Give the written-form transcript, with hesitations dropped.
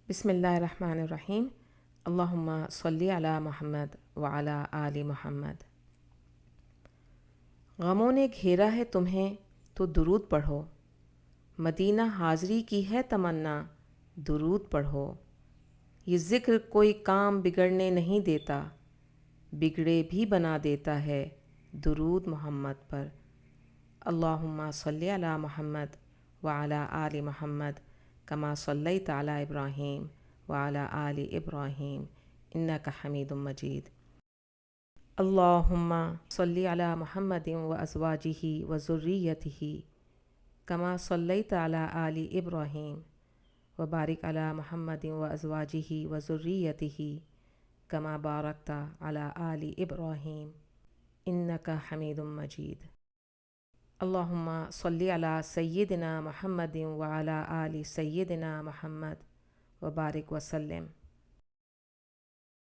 بسم اللہ الرحمن الرحیم۔ اللہم صلی علی محمد وعلی آل محمد۔ غموں نے گھیرا ہے تمہیں تو درود پڑھو، مدینہ حاضری کی ہے تمنا، درود پڑھو۔ یہ ذکر کوئی کام بگڑنے نہیں دیتا، بگڑے بھی بنا دیتا ہے، درود محمد پر۔ اللہم صلی علی محمد وعلی آل محمد کما صلیت علی ابراہیم وعلی آل ابراہیم انک حمید مجید۔ اللہم صلی علی محمد وازواجہ وذریتہ کما صلیت علی آل ابراہیم وبارک علی محمد وازواجہ وذریتہ کما بارکت علی آل ابراہیم انک حمید مجید۔ اللہم صلی علی سیدنا محمد وعلی آل سیدنا محمد وبارک وسلم۔